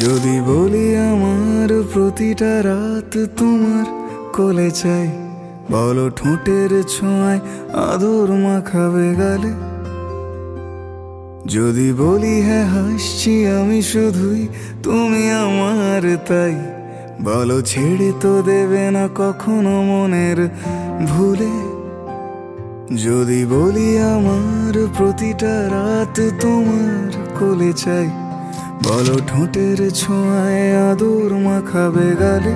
যদি বলি আমার প্রতিটা রাত তোমার কোলে চাই, বলো ঠোঁটের ছোঁয়ায় আদর মাখাবে গালে। যদি বলি হ্যাঁ হাসছি আমি শুধুই, তুমি আমার তাই, বলো ছেড়ে তো দেবে না কখনো মনের ভুলে। যদি বলি আমার প্রতিটা রাত তোমার কোলে চাই, বলো ঠোঁটের ছোঁয়ায় আদর মাখাবে গালে।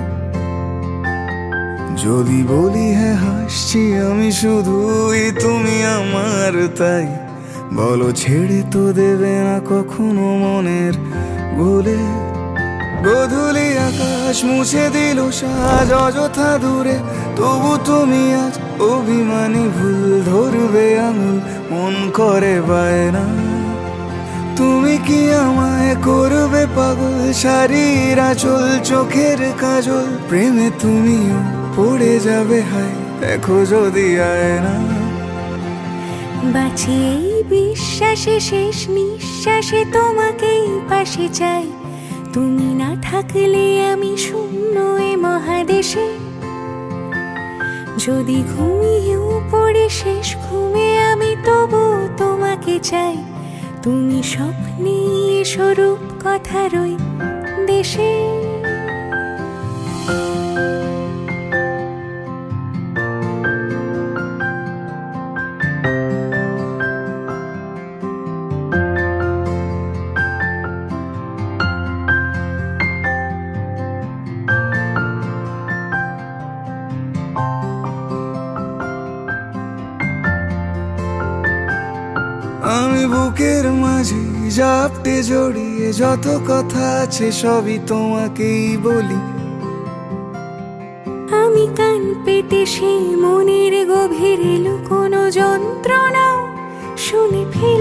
যদি বলি হ্যাঁ হাসছি আমি শুধুই, তুমি আমার তাই, বলো ছেড়ে তো দেবে না কখনো মনের ভুলে। গোধূলি আকাশ মুছে দিল সাজ অযথা দূরে, তবু তুমি আজ অভিমানী ভুল ধরবে আঙুল, মন করে বায়না। তুমি কি আমায় করবে পাগল, শাড়ির আঁচল চোখের কাজল, প্রেমে তুমিও পড়ে যাবে হায় দেখো যদি আয়না। বাঁচি এই বিশ্বাসে শেষ নিঃশ্বাসে তোমাকেই পাশে চাই, তুমি না থাকলে আমি শূন্য এ মহাদেশে। যদি ঘুমিয়েও পড়ে শেষ ঘুমে আমি তবু তোমাকে চাই, তুমি স্বপ্নে স্বরূপ কথার ওই দেশে। আমি বুকের মাঝে জাপটে জড়িয়ে যত কথা আছে সবই তোমাকেই বলি। আমি কান পেতে সেই মনের গভীরে লুকোনো যন্ত্রণাও শুনে ফেলি।